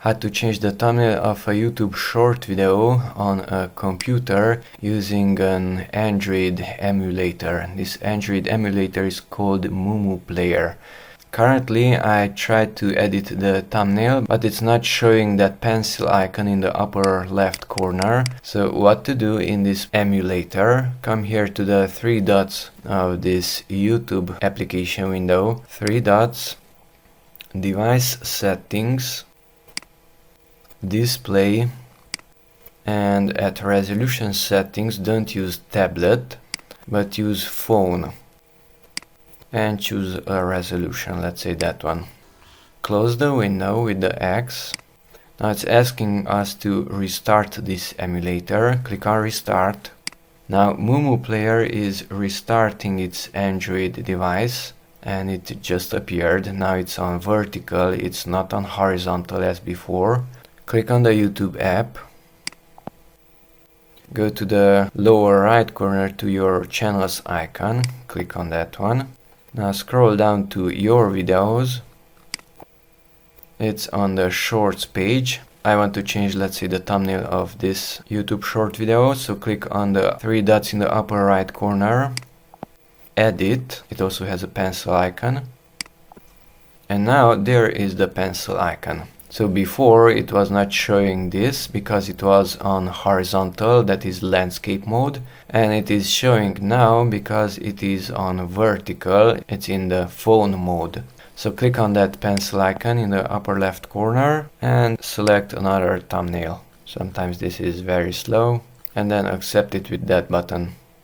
How to change the thumbnail of a YouTube short video on a computer using an Android emulator. This Android emulator is called MuMuPlayer. Currently I tried to edit the thumbnail, but it's not showing that pencil icon in the upper left corner. So what to do in this emulator? Come here to the three dots of this YouTube application window. Three dots, device settings, display, and at resolution settings don't use tablet but use phone and choose a resolution, let's say that one. Close the window with the X. Now it's asking us to restart this emulator. Click on restart. Now MuMuPlayer is restarting its Android device and it just appeared. Now it's on vertical, it's not on horizontal as before. Click on the YouTube app. Go to the lower right corner to your channels icon. Click on that one. Now scroll down to your videos. It's on the shorts page. I want to change, let's say, the thumbnail of this YouTube short video. So click on the three dots in the upper right corner. Edit. It also has a pencil icon. And now there is the pencil icon. So before it was not showing this because it was on horizontal, that is landscape mode, and it is showing now because it is on vertical, it's in the phone mode. So click on that pencil icon in the upper left corner and select another thumbnail. Sometimes this is very slow, and then accept it with that button.